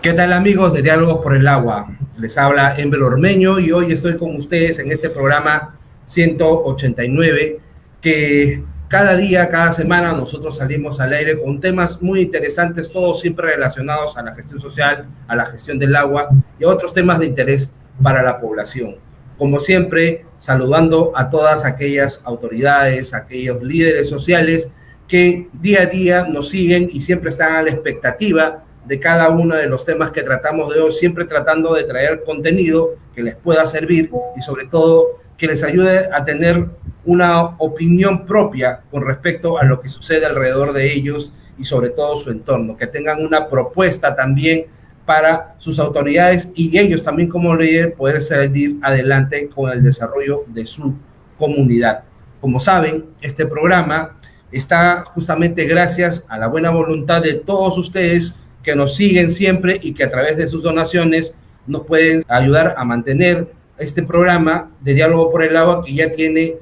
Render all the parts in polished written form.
¿Qué tal amigos de Diálogos por el Agua? Les habla Enver Ormeño y hoy estoy con ustedes en este programa 189 que cada día, cada semana nosotros salimos al aire con temas muy interesantes, todos siempre relacionados a la gestión social, a la gestión del agua y a otros temas de interés para la población. Como siempre, saludando a todas aquellas autoridades, aquellos líderes sociales que día a día nos siguen y siempre están a la expectativa de cada uno de los temas que tratamos de hoy, siempre tratando de traer contenido que les pueda servir y sobre todo que les ayude a tener una opinión propia con respecto a lo que sucede alrededor de ellos y sobre todo su entorno, que tengan una propuesta también para sus autoridades y ellos también como líder poder salir adelante con el desarrollo de su comunidad. Como saben, este programa está justamente gracias a la buena voluntad de todos ustedes que nos siguen siempre y que a través de sus donaciones nos pueden ayudar a mantener este programa de Diálogo por el Agua que ya tiene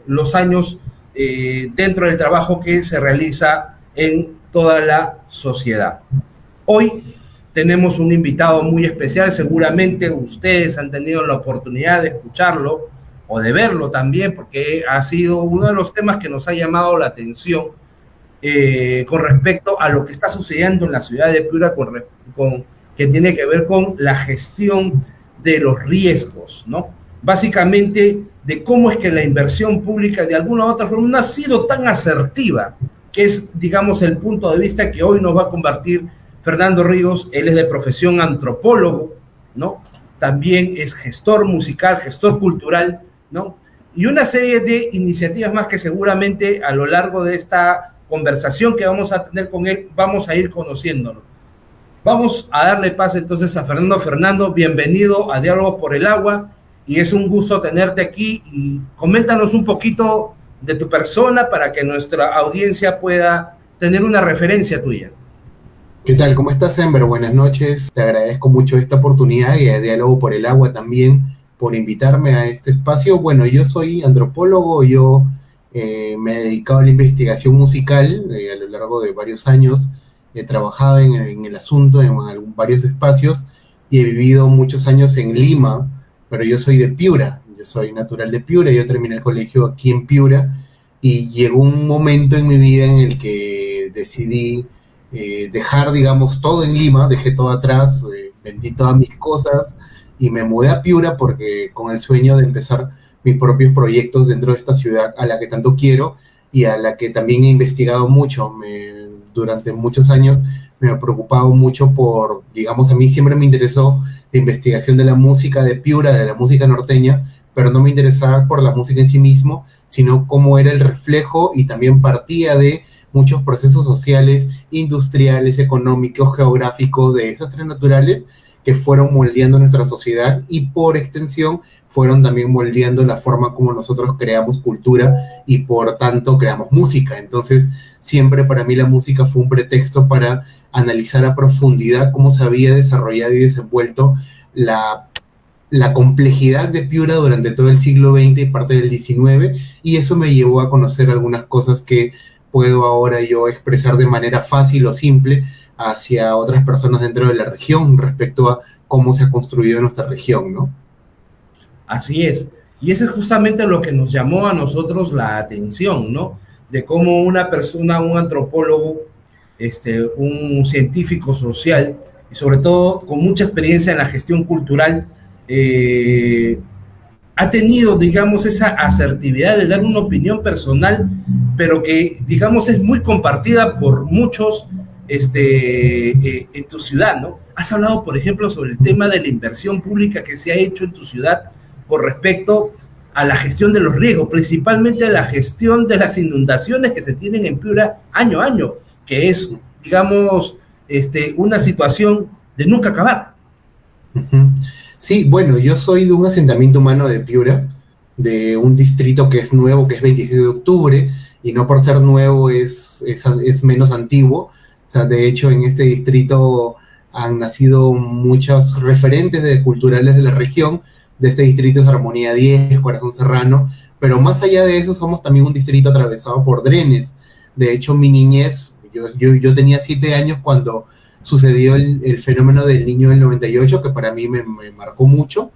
los años dentro del trabajo que se realiza en toda la sociedad. Hoy tenemos un invitado muy especial, seguramente ustedes han tenido la oportunidad de escucharlo o de verlo también, porque ha sido uno de los temas que nos ha llamado la atención con respecto a lo que está sucediendo en la ciudad de Piura, que tiene que ver con la gestión de los riesgos, ¿no? Básicamente, de cómo es que la inversión pública de alguna u otra forma no ha sido tan asertiva, que es, digamos, el punto de vista que hoy nos va a compartir Fernando Ríos. Él es de profesión antropólogo, ¿no? También es gestor musical, gestor cultural, ¿no? Y una serie de iniciativas más que seguramente a lo largo de esta conversación que vamos a tener con él, vamos a ir conociéndolo. Vamos a darle paso entonces a Fernando. Fernando, bienvenido a Diálogo por el Agua y es un gusto tenerte aquí y coméntanos un poquito de tu persona para que nuestra audiencia pueda tener una referencia tuya. ¿Qué tal? ¿Cómo estás, Ember? Buenas noches. Te agradezco mucho esta oportunidad y a Diálogo por el Agua también por invitarme a este espacio. Bueno, yo soy antropólogo, yo me he dedicado a la investigación musical a lo largo de varios años. He trabajado en el asunto en varios espacios y he vivido muchos años en Lima, pero yo soy de Piura, yo soy natural de Piura, yo terminé el colegio aquí en Piura y llegó un momento en mi vida en el que decidí dejar, digamos, todo en Lima, dejé todo atrás, vendí todas mis cosas y me mudé a Piura porque con el sueño de empezar mis propios proyectos dentro de esta ciudad a la que tanto quiero y a la que también he investigado mucho. Durante muchos años me he preocupado mucho por, digamos, a mí siempre me interesó la investigación de la música de Piura, de la música norteña, pero no me interesaba por la música en sí mismo, sino cómo era el reflejo y también partía de muchos procesos sociales, industriales, económicos, geográficos, de desastres naturales que fueron moldeando nuestra sociedad y por extensión fueron también moldeando la forma como nosotros creamos cultura y por tanto creamos música. Entonces siempre para mí la música fue un pretexto para analizar a profundidad cómo se había desarrollado y desenvuelto la complejidad de Piura durante todo el siglo XX y parte del XIX, y eso me llevó a conocer algunas cosas que puedo ahora yo expresar de manera fácil o simple hacia otras personas dentro de la región respecto a cómo se ha construido nuestra región, ¿no? Así es. Y eso es justamente lo que nos llamó a nosotros la atención, ¿no? De cómo una persona, un antropólogo, un científico social y sobre todo con mucha experiencia en la gestión cultural, ha tenido, digamos, esa asertividad de dar una opinión personal, pero que, digamos, es muy compartida por muchos en tu ciudad, ¿no? Has hablado, por ejemplo, sobre el tema de la inversión pública que se ha hecho en tu ciudad con respecto a la gestión de los riesgos, principalmente a la gestión de las inundaciones que se tienen en Piura año a año, que es, digamos, una situación de nunca acabar. Sí, bueno, yo soy de un asentamiento humano de Piura, de un distrito que es nuevo, que es 26 de octubre, y no por ser nuevo es menos antiguo. O sea, de hecho, en este distrito han nacido muchos referentes culturales de la región. De este distrito es Armonía 10, Corazón Serrano, pero más allá de eso somos también un distrito atravesado por drenes. De hecho, mi niñez, yo tenía 7 años cuando sucedió el fenómeno del Niño del 98, que para mí me marcó mucho,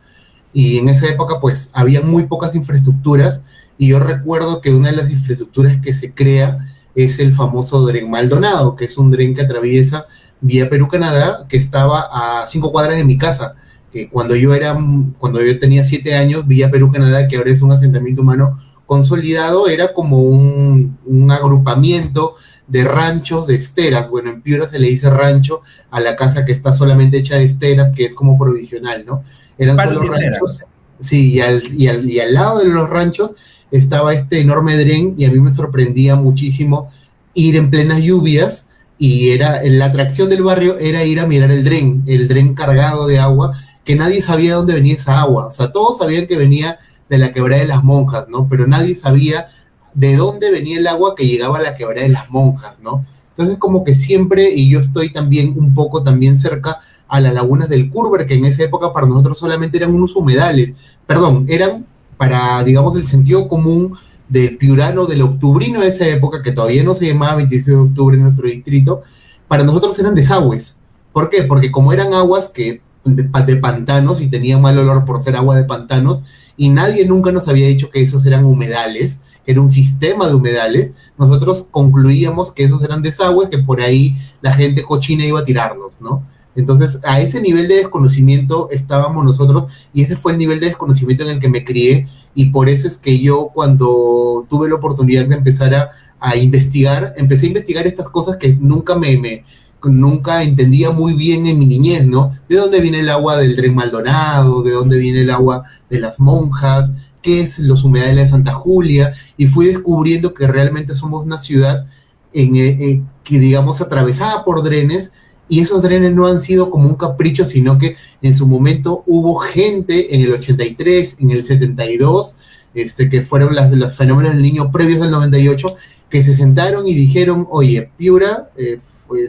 y en esa época pues había muy pocas infraestructuras, y yo recuerdo que una de las infraestructuras que se crea es el famoso Dren Maldonado, que es un dren que atraviesa vía Perú-Canadá, que estaba a 5 cuadras de mi casa, que cuando yo tenía 7 años, vía Perú-Canadá, que ahora es un asentamiento humano consolidado, era como un agrupamiento de ranchos de esteras. Bueno, en Piura se le dice rancho a la casa que está solamente hecha de esteras, que es como provisional, ¿no? Eran Palos solo y ranchos, esteras. sí, y al lado de los ranchos estaba este enorme dren, y a mí me sorprendía muchísimo ir en plenas lluvias, y la atracción del barrio era ir a mirar el dren cargado de agua, que nadie sabía de dónde venía esa agua. O sea, todos sabían que venía de la Quebrada de las Monjas, ¿no? Pero nadie sabía de dónde venía el agua que llegaba a la Quebrada de las Monjas, ¿no? Entonces, como que siempre, y yo estoy también un poco también cerca a las lagunas del Curver, que en esa época para nosotros solamente eran unos humedales, perdón, eran para, digamos, el sentido común del piurano, del octubrino de esa época, que todavía no se llamaba 26 de octubre en nuestro distrito, para nosotros eran desagües. ¿Por qué? Porque como eran aguas de pantanos, y tenían mal olor por ser agua de pantanos, y nadie nunca nos había dicho que esos eran humedales, era un sistema de humedales, nosotros concluíamos que esos eran desagües, que por ahí la gente cochina iba a tirarlos, ¿no? Entonces, a ese nivel de desconocimiento estábamos nosotros, y ese fue el nivel de desconocimiento en el que me crié, y por eso es que yo, cuando tuve la oportunidad de empezar a investigar, empecé a investigar estas cosas que nunca entendía muy bien en mi niñez, ¿no? ¿De dónde viene el agua del Dren Maldonado? ¿De dónde viene el agua de las monjas? ¿Qué es los humedales de Santa Julia? Y fui descubriendo que realmente somos una ciudad que, digamos, atravesada por drenes, y esos drenes no han sido como un capricho, sino que en su momento hubo gente en el 83, en el 72, que fueron los fenómenos del Niño previos al 98, que se sentaron y dijeron, oye, Piura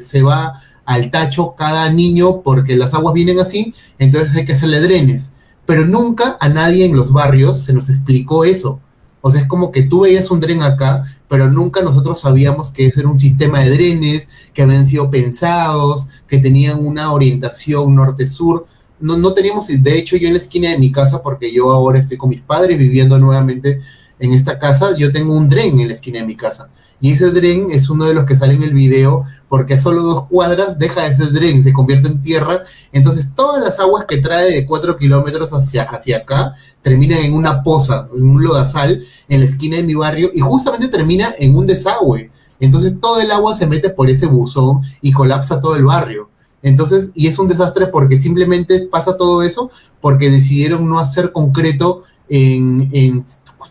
se va al tacho cada niño porque las aguas vienen así, entonces hay que hacerle drenes. Pero nunca a nadie en los barrios se nos explicó eso. O sea, es como que tú veías un dren acá, pero nunca nosotros sabíamos que eso era un sistema de drenes, que habían sido pensados, que tenían una orientación norte-sur. No teníamos, de hecho, yo en la esquina de mi casa, porque yo ahora estoy con mis padres viviendo nuevamente en esta casa, yo tengo un dren en la esquina de mi casa. Y ese dren es uno de los que sale en el video, porque a solo 2 cuadras deja ese dren, se convierte en tierra. Entonces todas las aguas que trae de 4 kilómetros hacia acá terminan en una poza, en un lodazal, en la esquina de mi barrio, y justamente termina en un desagüe. Entonces todo el agua se mete por ese buzón y colapsa todo el barrio. Entonces, y es un desastre porque simplemente pasa todo eso porque decidieron no hacer concreto en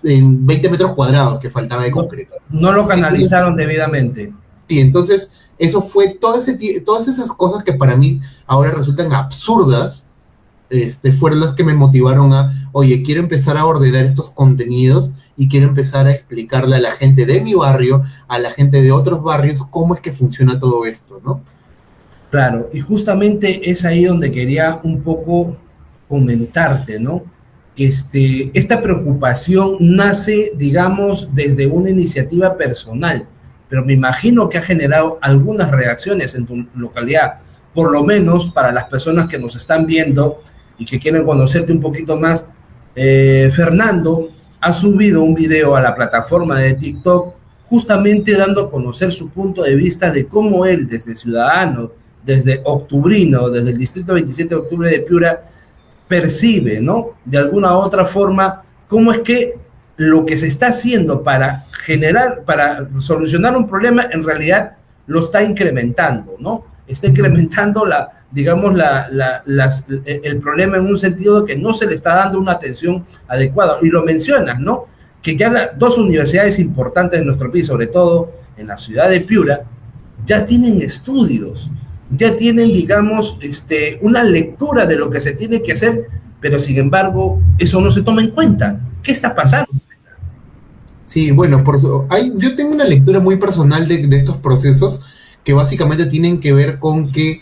20 metros cuadrados que faltaba de concreto. No lo canalizaron debidamente. Sí, entonces eso fue todas esas cosas que para mí ahora resultan absurdas, fueron las que me motivaron oye, quiero empezar a ordenar estos contenidos y quiero empezar a explicarle a la gente de mi barrio, a la gente de otros barrios, cómo es que funciona todo esto, ¿no? Claro, y justamente es ahí donde quería un poco comentarte, ¿no? Esta preocupación nace, digamos, desde una iniciativa personal, pero me imagino que ha generado algunas reacciones en tu localidad, por lo menos para las personas que nos están viendo y que quieren conocerte un poquito más. Fernando ha subido un video a la plataforma de TikTok justamente dando a conocer su punto de vista de cómo él, desde ciudadano, desde octubrino, desde el distrito 27 de octubre de Piura, percibe, ¿no? De alguna u otra forma, cómo es que lo que se está haciendo para solucionar un problema, en realidad lo está incrementando, ¿no? Está incrementando el problema en un sentido de que no se le está dando una atención adecuada. Y lo mencionas, ¿no? Que ya 2 universidades importantes de nuestro país, sobre todo en la ciudad de Piura, ya tienen estudios, ya tienen, digamos, una lectura de lo que se tiene que hacer, pero sin embargo, eso no se toma en cuenta. ¿Qué está pasando? Sí, bueno, yo tengo una lectura muy personal de estos procesos que básicamente tienen que ver con que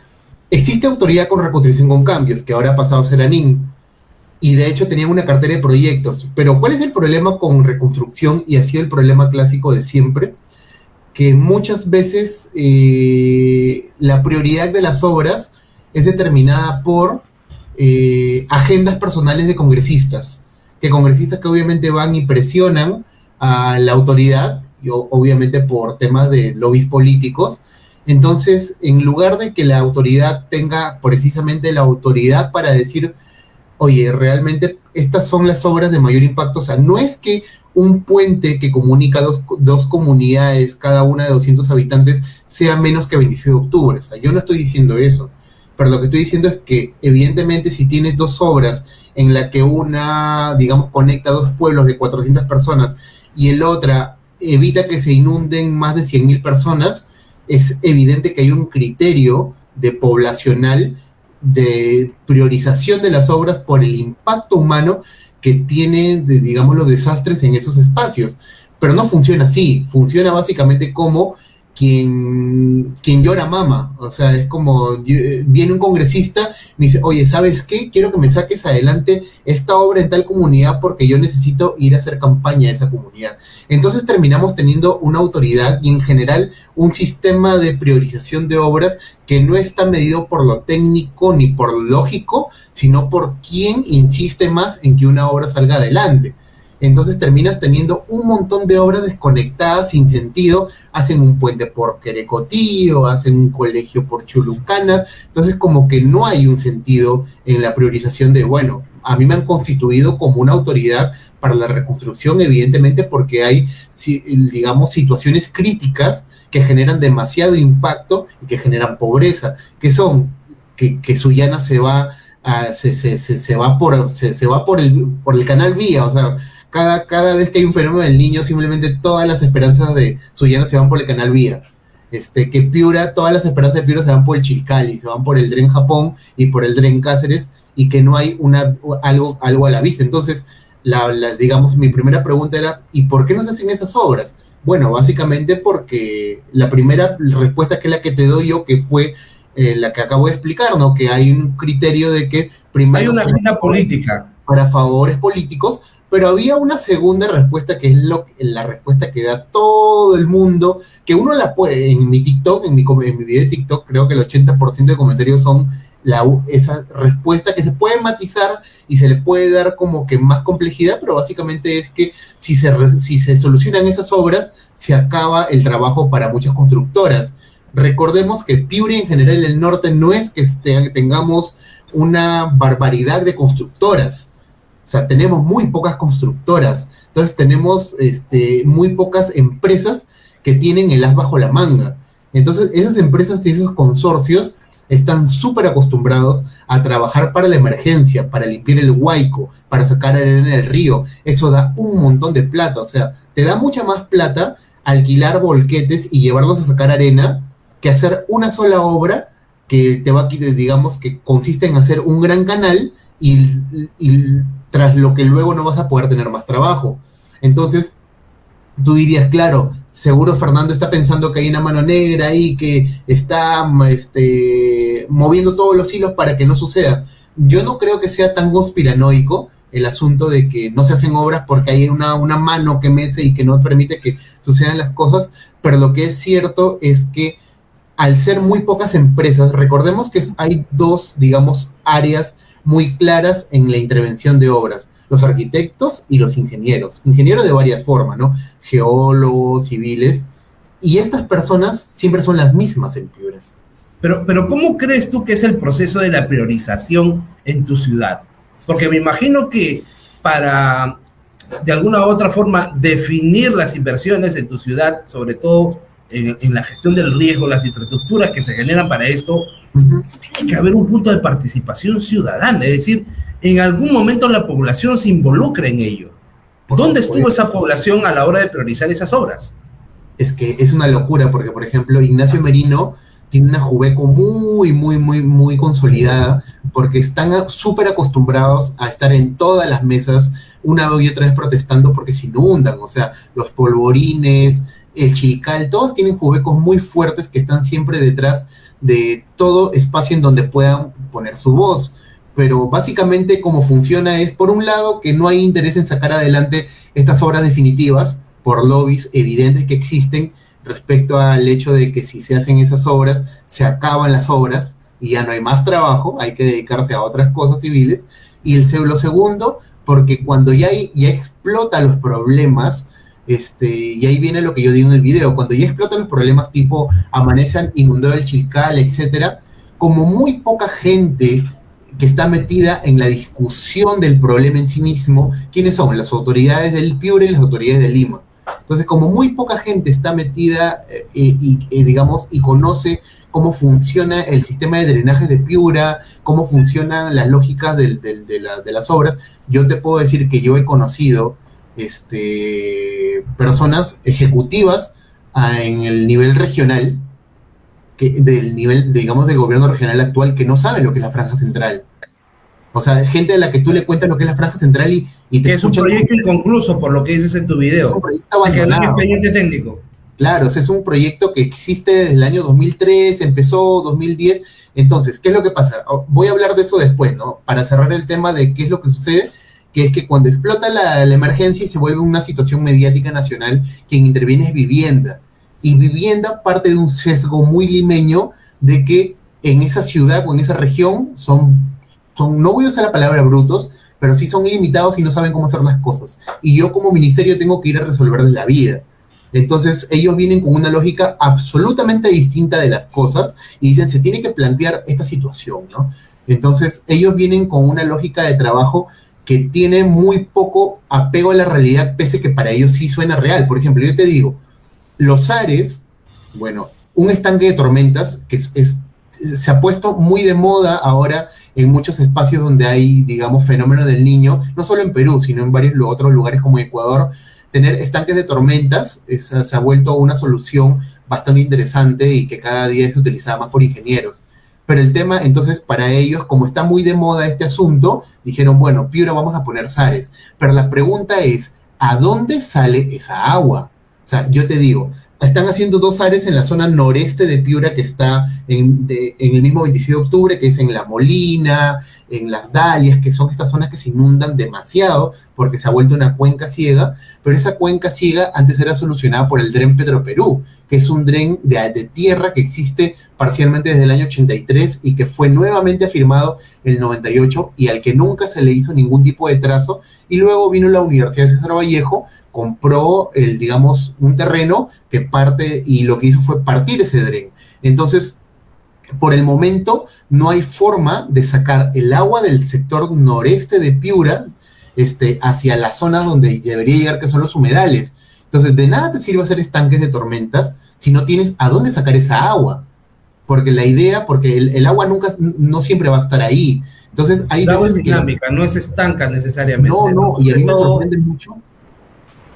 existe autoridad con reconstrucción con cambios, que ahora ha pasado a ser ANIN, y de hecho tenían una cartera de proyectos. Pero ¿cuál es el problema con reconstrucción? Y ha sido el problema clásico de siempre. que muchas veces la prioridad de las obras es determinada por agendas personales de congresistas, que obviamente van y presionan a la autoridad, y obviamente por temas de lobbies políticos. Entonces, en lugar de que la autoridad tenga precisamente la autoridad para decir, oye, realmente estas son las obras de mayor impacto, o sea, no es que un puente que comunica dos comunidades, cada una de 200 habitantes, sea menos que 25 de octubre, o sea, yo no estoy diciendo eso, pero lo que estoy diciendo es que, evidentemente, si tienes dos obras en la que una, digamos, conecta dos pueblos de 400 personas y el otra evita que se inunden más de 100.000 personas, es evidente que hay un criterio de poblacional de priorización de las obras por el impacto humano que tienen, digamos, los desastres en esos espacios. Pero no funciona así, funciona básicamente como quien llora mama. O sea, es como, viene un congresista, me dice, oye, ¿sabes qué? Quiero que me saques adelante esta obra en tal comunidad porque yo necesito ir a hacer campaña a esa comunidad. Entonces terminamos teniendo una autoridad y en general un sistema de priorización de obras que no está medido por lo técnico ni por lo lógico, sino por quién insiste más en que una obra salga adelante. Entonces terminas teniendo un montón de obras desconectadas, sin sentido, hacen un puente por Querecotío, hacen un colegio por Chulucanas, entonces como que no hay un sentido en la priorización de, bueno, a mí me han constituido como una autoridad para la reconstrucción, evidentemente porque hay, digamos, situaciones críticas que generan demasiado impacto y que generan pobreza, que son que Sullana se va por el canal Vía, o sea, cada vez que hay un fenómeno del Niño, simplemente todas las esperanzas de Sullana se van por el canal Vía. Que Piura, todas las esperanzas de Piura se van por el Chilcali, se van por el Dren Japón y por el Dren Cáceres, y que no hay algo a la vista. Entonces, digamos, mi primera pregunta era, ¿y por qué no se hacen esas obras? Bueno, básicamente porque la primera respuesta, que es la que te doy yo, que fue la que acabo de explicar, ¿no? Que hay un criterio de que primero hay una agenda política para favores políticos, pero había una segunda respuesta que es la respuesta que da todo el mundo, que uno la puede, en mi TikTok, en mi video de TikTok, creo que el 80% de comentarios son esa respuesta que se puede matizar y se le puede dar como que más complejidad, pero básicamente es que si se solucionan esas obras, se acaba el trabajo para muchas constructoras. Recordemos que Piura, en general, en el norte, no es que tengamos una barbaridad de constructoras. O sea, tenemos muy pocas constructoras. Entonces tenemos muy pocas empresas que tienen el as bajo la manga. Entonces esas empresas y esos consorcios están súper acostumbrados a trabajar para la emergencia, para limpiar el Huayco, para sacar arena del río. Eso da un montón de plata. O sea, te da mucha más plata alquilar volquetes y llevarlos a sacar arena que hacer una sola obra que te va a, digamos, que consiste en hacer un gran canal y tras lo que luego no vas a poder tener más trabajo. Entonces, tú dirías, claro, seguro Fernando está pensando que hay una mano negra ahí que está moviendo todos los hilos para que no suceda. Yo no creo que sea tan conspiranoico el asunto de que no se hacen obras porque hay una mano que mece y que no permite que sucedan las cosas, pero lo que es cierto es que al ser muy pocas empresas, recordemos que hay dos, digamos, áreas muy claras en la intervención de obras: los arquitectos y los ingenieros de varias formas, ¿no? Geólogos, civiles, y estas personas siempre son las mismas en Piura. Pero ¿cómo crees tú que es el proceso de la priorización en tu ciudad? Porque me imagino que para, de alguna u otra forma, definir las inversiones en tu ciudad, sobre todo en la gestión del riesgo, las infraestructuras que se generan para esto, tiene que haber un punto de participación ciudadana, es decir, en algún momento la población se involucra en ello. ¿Dónde estuvo esa población a la hora de priorizar esas obras? Es que es una locura, porque, por ejemplo, Ignacio Merino tiene una Juveco muy consolidada, porque están súper acostumbrados a estar en todas las mesas, una y otra vez protestando porque se inundan. O sea, los polvorines, el Chilcal, todos tienen Juvecos muy fuertes que están siempre detrás de todo espacio en donde puedan poner su voz. Pero básicamente cómo funciona es, por un lado, que no hay interés en sacar adelante estas obras definitivas por lobbies evidentes que existen, respecto al hecho de que si se hacen esas obras, se acaban las obras y ya no hay más trabajo, hay que dedicarse a otras cosas civiles. Y lo segundo, porque cuando ya explota los problemas, y ahí viene lo que yo digo en el video, cuando ya explotan los problemas tipo amanecen inundado el Chilcal, etcétera, como muy poca gente que está metida en la discusión del problema en sí mismo, ¿quiénes son? Las autoridades del Piura y las autoridades de Lima. Entonces, como muy poca gente está metida digamos, y conoce cómo funciona el sistema de drenaje de Piura, cómo funcionan las lógicas de las obras, yo te puedo decir que yo he conocido personas ejecutivas en el nivel regional, del nivel, digamos, del gobierno regional actual, que no saben lo que es la franja central. O sea, gente a la que tú le cuentas lo que es la franja central y te es un proyecto inconcluso, por lo que dices en tu video. Es un proyecto abandonado. Que no hay expediente técnico. Claro, o sea, es un proyecto que existe desde el año 2003, empezó 2010. Entonces, ¿qué es lo que pasa? Voy a hablar de eso después, ¿no? Para cerrar el tema de qué es lo que sucede, que es que cuando explota la emergencia y se vuelve una situación mediática nacional, quien interviene es Vivienda. Y Vivienda parte de un sesgo muy limeño de que en esa ciudad o en esa región no voy a usar la palabra brutos, pero sí son limitados y no saben cómo hacer las cosas. Y yo como ministerio tengo que ir a resolverles la vida. Entonces ellos vienen con una lógica absolutamente distinta de las cosas y dicen, se tiene que plantear esta situación, ¿no? Entonces ellos vienen con una lógica de trabajo que tiene muy poco apego a la realidad, pese que para ellos sí suena real. Por ejemplo, yo te digo, los Ares, bueno, un estanque de tormentas que se ha puesto muy de moda ahora en muchos espacios donde hay, digamos, fenómeno del Niño, no solo en Perú, sino en varios otros lugares como Ecuador. Tener estanques de tormentas se ha vuelto una solución bastante interesante y que cada día es utilizada más por ingenieros. Pero el tema, entonces, para ellos, como está muy de moda este asunto, dijeron, bueno, Piura vamos a poner Sares. Pero la pregunta es, ¿a dónde sale esa agua? O sea, yo te digo, están haciendo 2 Sares en la zona noreste de Piura, que está en el mismo 26 de octubre, que es en La Molina, en Las Dalias, que son estas zonas que se inundan demasiado porque se ha vuelto una cuenca ciega, pero esa cuenca ciega antes era solucionada por el Dren Petroperú, que es un dren de tierra que existe parcialmente desde el año 83 y que fue nuevamente afirmado en el 98 y al que nunca se le hizo ningún tipo de trazo, y luego vino la Universidad de César Vallejo, compró digamos, un terreno que parte, y lo que hizo fue partir ese dren. Entonces, por el momento, no hay forma de sacar el agua del sector noreste de Piura hacia las zonas donde debería llegar, que son los humedales. Entonces, de nada te sirve hacer estanques de tormentas si no tienes a dónde sacar esa agua. Porque el agua no siempre va a estar ahí. Entonces, hay veces es dinámica, no es estanca necesariamente. No, y a mí me sorprende mucho.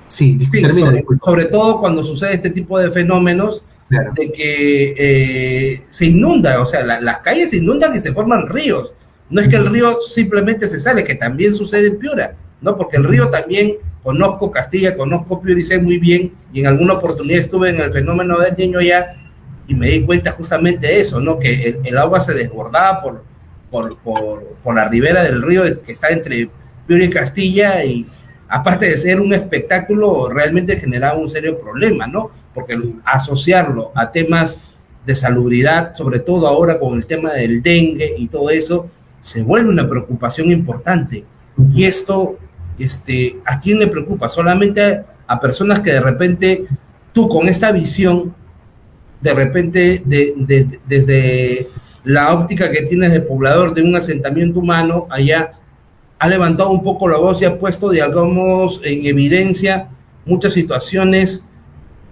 Sí, termina. Sobre todo cuando sucede este tipo de fenómenos, claro, de que se inunda, o sea, las calles se inundan y se forman ríos. No es que el río simplemente se sale, que también sucede en Piura, ¿no? Porque el río también, conozco Castilla, conozco Piura y sé muy bien, y en alguna oportunidad estuve en el fenómeno del Niño ya, y me di cuenta justamente de eso, ¿no? Que el agua se desbordaba por la ribera del río que está entre Piura y Castilla, y aparte de ser un espectáculo, realmente generaba un serio problema, ¿no? Porque asociarlo a temas de salubridad, sobre todo ahora con el tema del dengue y todo eso, se vuelve una preocupación importante. Y esto, ¿a quién le preocupa? Solamente a personas que de repente, tú con esta visión, de repente, desde la óptica que tienes de poblador de un asentamiento humano allá, ha levantado un poco la voz y ha puesto, digamos, en evidencia muchas situaciones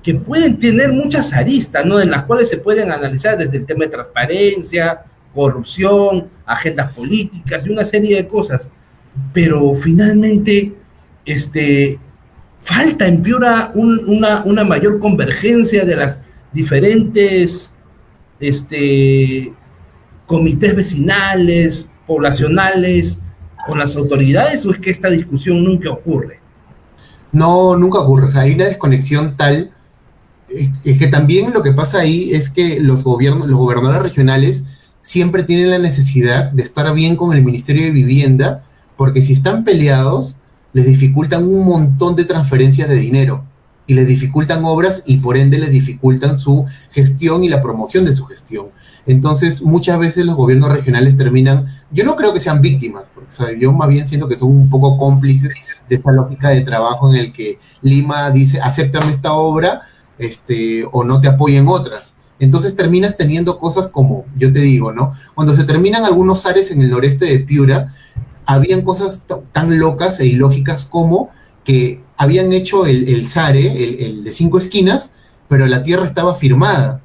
que pueden tener muchas aristas, ¿no? En las cuales se pueden analizar desde el tema de transparencia, corrupción, agendas políticas y una serie de cosas. Pero finalmente, falta en Piura una mayor convergencia de las diferentes comités vecinales, poblacionales, con las autoridades, o es que esta discusión nunca ocurre? No, nunca ocurre. O sea, hay una desconexión tal que también lo que pasa ahí es que los gobernadores regionales siempre tienen la necesidad de estar bien con el Ministerio de Vivienda, porque si están peleados, les dificultan un montón de transferencias de dinero. y les dificultan obras y por ende les dificultan su gestión y la promoción de su gestión. Entonces, muchas veces los gobiernos regionales terminan, yo no creo que sean víctimas, porque, ¿sabes? Yo más bien siento que son un poco cómplices de esta lógica de trabajo en el que Lima dice, acéptame esta obra, o no te apoyo en otras. Entonces terminas teniendo cosas como, yo te digo, ¿no? Cuando se terminan algunos áreas en el noreste de Piura, habían cosas tan locas e ilógicas como que habían hecho el SARE, el de 5 esquinas, pero la tierra estaba firmada.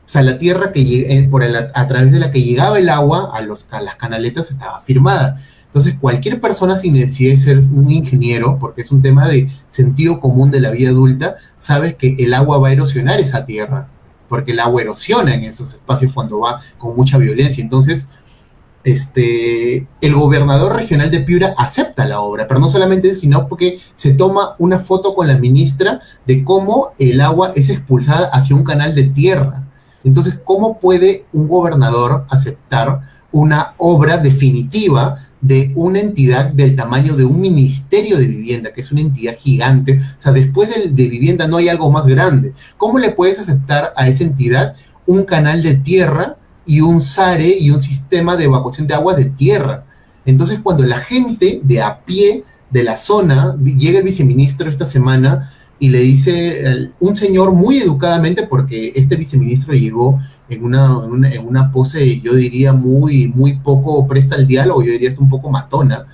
O sea, la tierra que a través de la que llegaba el agua a las canaletas estaba firmada. Entonces, cualquier persona sin necesidad de ser un ingeniero, porque es un tema de sentido común de la vida adulta, sabe que el agua va a erosionar esa tierra, porque el agua erosiona en esos espacios cuando va con mucha violencia. Entonces, el gobernador regional de Piura acepta la obra, pero no solamente eso, sino porque se toma una foto con la ministra de cómo el agua es expulsada hacia un canal de tierra. Entonces, ¿cómo puede un gobernador aceptar una obra definitiva de una entidad del tamaño de un ministerio de vivienda, que es una entidad gigante? O sea, después de vivienda no hay algo más grande. ¿Cómo le puedes aceptar a esa entidad un canal de tierra y un SARE y un sistema de evacuación de aguas de tierra? Entonces, cuando la gente de a pie de la zona, llega el viceministro esta semana y le dice, un señor muy educadamente, porque este viceministro llegó en una pose, yo diría, muy poco presta al diálogo, yo diría hasta un poco matona,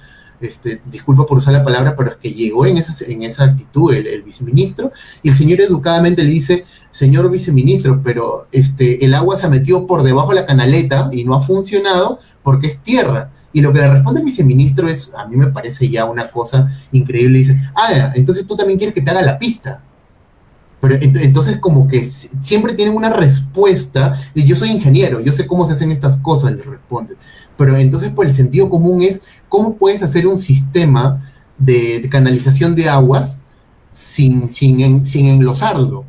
disculpa por usar la palabra, pero es que llegó en esa actitud el viceministro, y el señor educadamente le dice, señor viceministro, pero el agua se metió por debajo de la canaleta y no ha funcionado porque es tierra. Y lo que le responde el viceministro es, a mí me parece ya una cosa increíble, dice, entonces tú también quieres que te haga la pista. Pero entonces como que siempre tienen una respuesta, y yo soy ingeniero, yo sé cómo se hacen estas cosas, le responde. Pero entonces por el sentido común es, ¿cómo puedes hacer un sistema de canalización de aguas sin enlosarlo?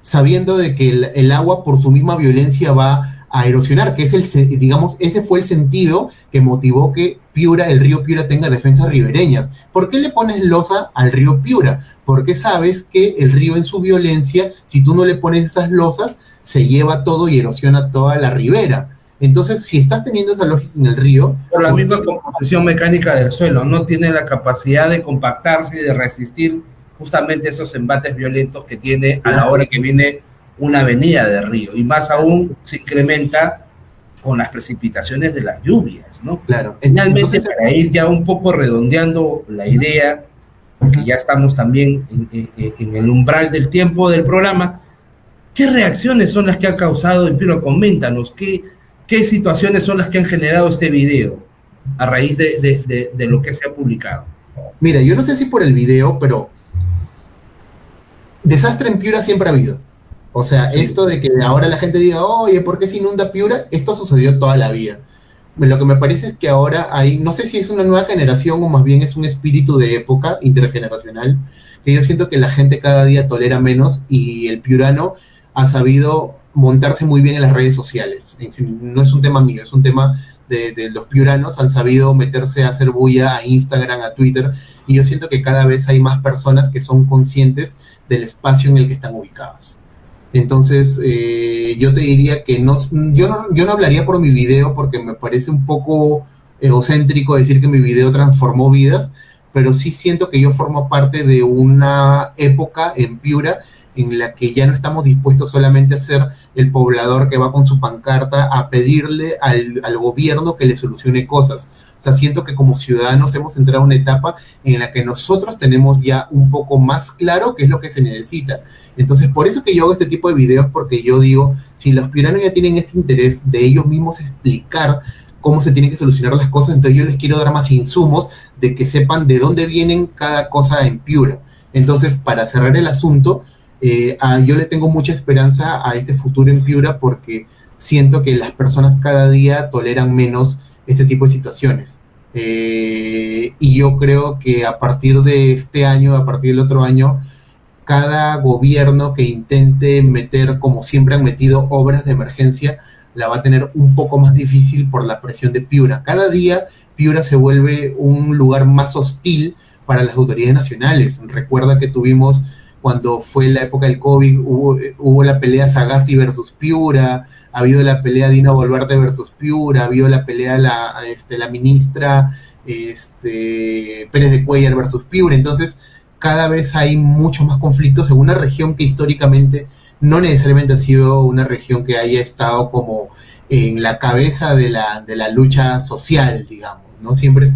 Sabiendo de que el agua por su misma violencia va a erosionar, que es digamos, ese fue el sentido que motivó que el río Piura tenga defensas ribereñas. ¿Por qué le pones losa al río Piura? Porque sabes que el río en su violencia, si tú no le pones esas losas, se lleva todo y erosiona toda la ribera. Entonces, si estás teniendo esa lógica en el río... Por la misma composición mecánica del suelo, no tiene la capacidad de compactarse y de resistir justamente esos embates violentos que tiene a la hora que viene una avenida de río, y más aún se incrementa con las precipitaciones de las lluvias, ¿no? Claro. Finalmente, entonces, para ir ya un poco redondeando la idea, porque ya estamos también en el umbral del tiempo del programa, ¿qué reacciones son las que ha causado en Piura? Coméntanos, ¿qué situaciones son las que han generado este video a raíz de lo que se ha publicado? Mira, yo no sé si por el video, pero desastre en Piura siempre ha habido. O sea, sí. Esto de que ahora la gente diga, oye, ¿por qué se inunda Piura? Esto sucedió toda la vida. Lo que me parece es que ahora hay, no sé si es una nueva generación o más bien es un espíritu de época intergeneracional, que yo siento que la gente cada día tolera menos y el piurano ha sabido montarse muy bien en las redes sociales. No es un tema mío, es un tema de los piuranos, han sabido meterse a hacer bulla a Instagram, a Twitter, y yo siento que cada vez hay más personas que son conscientes del espacio en el que están ubicados. Entonces, yo te diría que yo no hablaría por mi video porque me parece un poco egocéntrico decir que mi video transformó vidas, pero sí siento que yo formo parte de una época en Piura en la que ya no estamos dispuestos solamente a ser el poblador que va con su pancarta a pedirle al gobierno que le solucione cosas. O sea, siento que como ciudadanos hemos entrado a una etapa en la que nosotros tenemos ya un poco más claro qué es lo que se necesita. Entonces, por eso que yo hago este tipo de videos, porque yo digo, si los piuranos ya tienen este interés de ellos mismos explicar cómo se tienen que solucionar las cosas, entonces yo les quiero dar más insumos de que sepan de dónde vienen cada cosa en Piura. Entonces, para cerrar el asunto, yo le tengo mucha esperanza a este futuro en Piura porque siento que las personas cada día toleran menos este tipo de situaciones. Y yo creo que a partir de este año, a partir del otro año, cada gobierno que intente meter, como siempre han metido, obras de emergencia, la va a tener un poco más difícil por la presión de Piura. Cada día Piura se vuelve un lugar más hostil para las autoridades nacionales. Recuerda que tuvimos, cuando fue la época del COVID, hubo la pelea Sagasti versus Piura, ha habido la pelea Dina Boluarte versus Piura, ha habido la pelea la ministra Pérez de Cuéllar versus Piura. Entonces cada vez hay mucho más conflictos en una región que históricamente no necesariamente ha sido una región que haya estado como en la cabeza de la lucha social, digamos, ¿no? Siempre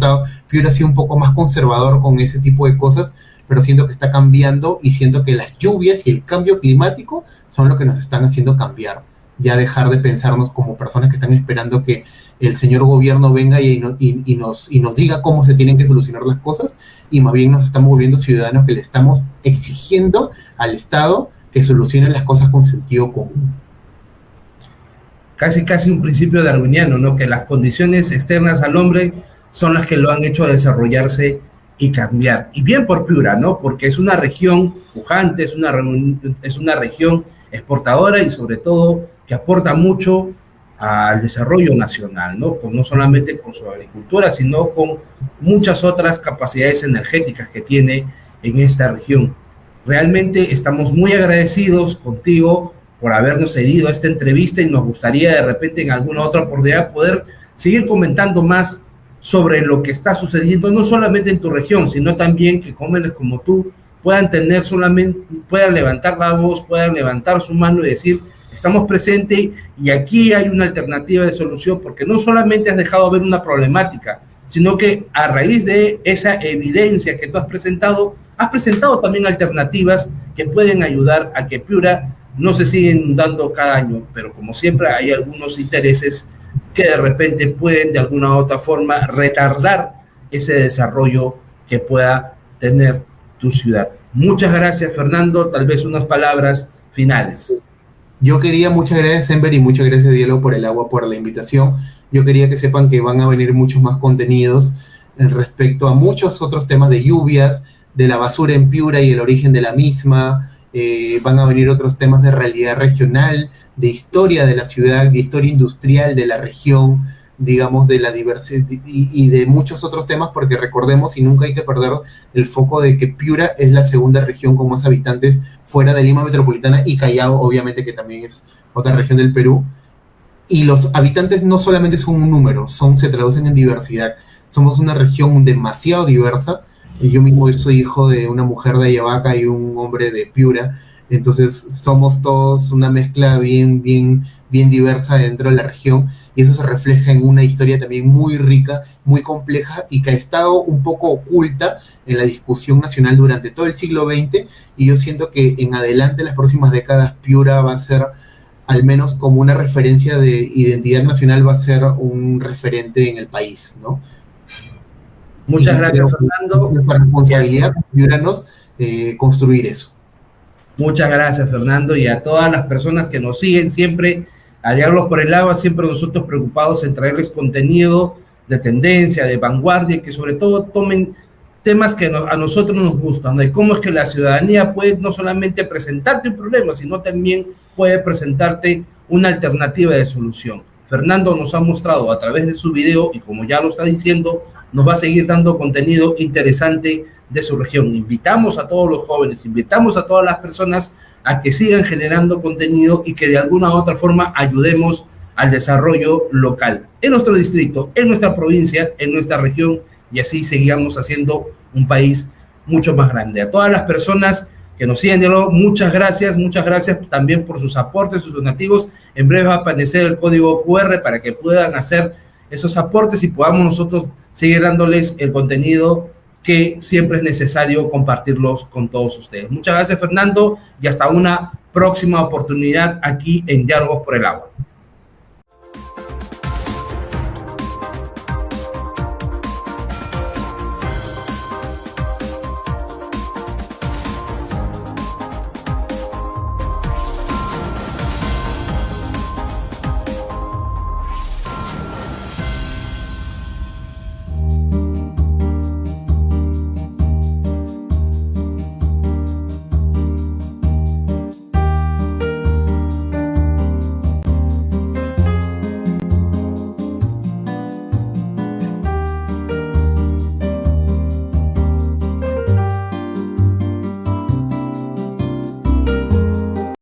Piura ha sido un poco más conservador con ese tipo de cosas, pero siento que está cambiando y siento que las lluvias y el cambio climático son lo que nos están haciendo cambiar. Ya dejar de pensarnos como personas que están esperando que el señor gobierno venga y nos diga cómo se tienen que solucionar las cosas, y más bien nos estamos volviendo ciudadanos que le estamos exigiendo al Estado que solucione las cosas con sentido común. Casi un principio darwiniano, ¿no? Que las condiciones externas al hombre son las que lo han hecho desarrollarse y cambiar. Y bien por Piura, ¿no? Porque es una región pujante, es una región exportadora y sobre todo que aporta mucho al desarrollo nacional, ¿no? No solamente con su agricultura, sino con muchas otras capacidades energéticas que tiene en esta región. Realmente estamos muy agradecidos contigo por habernos cedido a esta entrevista y nos gustaría de repente en alguna otra oportunidad poder seguir comentando más sobre lo que está sucediendo, no solamente en tu región, sino también que jóvenes como tú puedan levantar la voz, puedan levantar su mano y decir, estamos presentes y aquí hay una alternativa de solución, porque no solamente has dejado ver una problemática, sino que a raíz de esa evidencia que tú has presentado también alternativas que pueden ayudar a que Piura no se siga inundando cada año, pero como siempre hay algunos intereses que de repente pueden de alguna u otra forma retardar ese desarrollo que pueda tener tu ciudad. Muchas gracias, Fernando. Tal vez unas palabras finales. Muchas gracias, Enver, y muchas gracias, Diego, por el agua, por la invitación. Yo quería que sepan que van a venir muchos más contenidos respecto a muchos otros temas de lluvias, de la basura en Piura y el origen de la misma. Van a venir otros temas de realidad regional, de historia de la ciudad, de historia industrial de la región, digamos, de la diversidad y de muchos otros temas, porque recordemos y nunca hay que perder el foco de que Piura es la segunda región con más habitantes fuera de Lima Metropolitana y Callao, obviamente, que también es otra región del Perú. Y los habitantes no solamente son un número, se traducen en diversidad. Somos una región demasiado diversa. Yo mismo soy hijo de una mujer de Ayabaca y un hombre de Piura, entonces somos todos una mezcla bien diversa dentro de la región, y eso se refleja en una historia también muy rica, muy compleja, y que ha estado un poco oculta en la discusión nacional durante todo el siglo XX, y yo siento que en adelante, en las próximas décadas, Piura va a ser, al menos como una referencia de identidad nacional, va a ser un referente en el país, ¿no? Muchas gracias, Fernando. Es para responsabilidad como piuranos construir eso. Muchas gracias, Fernando, y a todas las personas que nos siguen siempre, a Diálogos por el Agua, siempre nosotros preocupados en traerles contenido de tendencia, de vanguardia, y que sobre todo tomen temas que a nosotros nos gustan, de cómo es que la ciudadanía puede no solamente presentarte un problema, sino también puede presentarte una alternativa de solución. Fernando nos ha mostrado a través de su video, y como ya lo está diciendo, nos va a seguir dando contenido interesante de su región. Invitamos a todos los jóvenes, invitamos a todas las personas a que sigan generando contenido y que de alguna u otra forma ayudemos al desarrollo local en nuestro distrito, en nuestra provincia, en nuestra región, y así sigamos haciendo un país mucho más grande. A todas las personas que nos siguen, muchas gracias también por sus aportes, sus donativos. En breve va a aparecer el código QR para que puedan hacer esos aportes y podamos nosotros seguir dándoles el contenido que siempre es necesario compartirlos con todos ustedes. Muchas gracias, Fernando, y hasta una próxima oportunidad aquí en Diálogos por el Agua.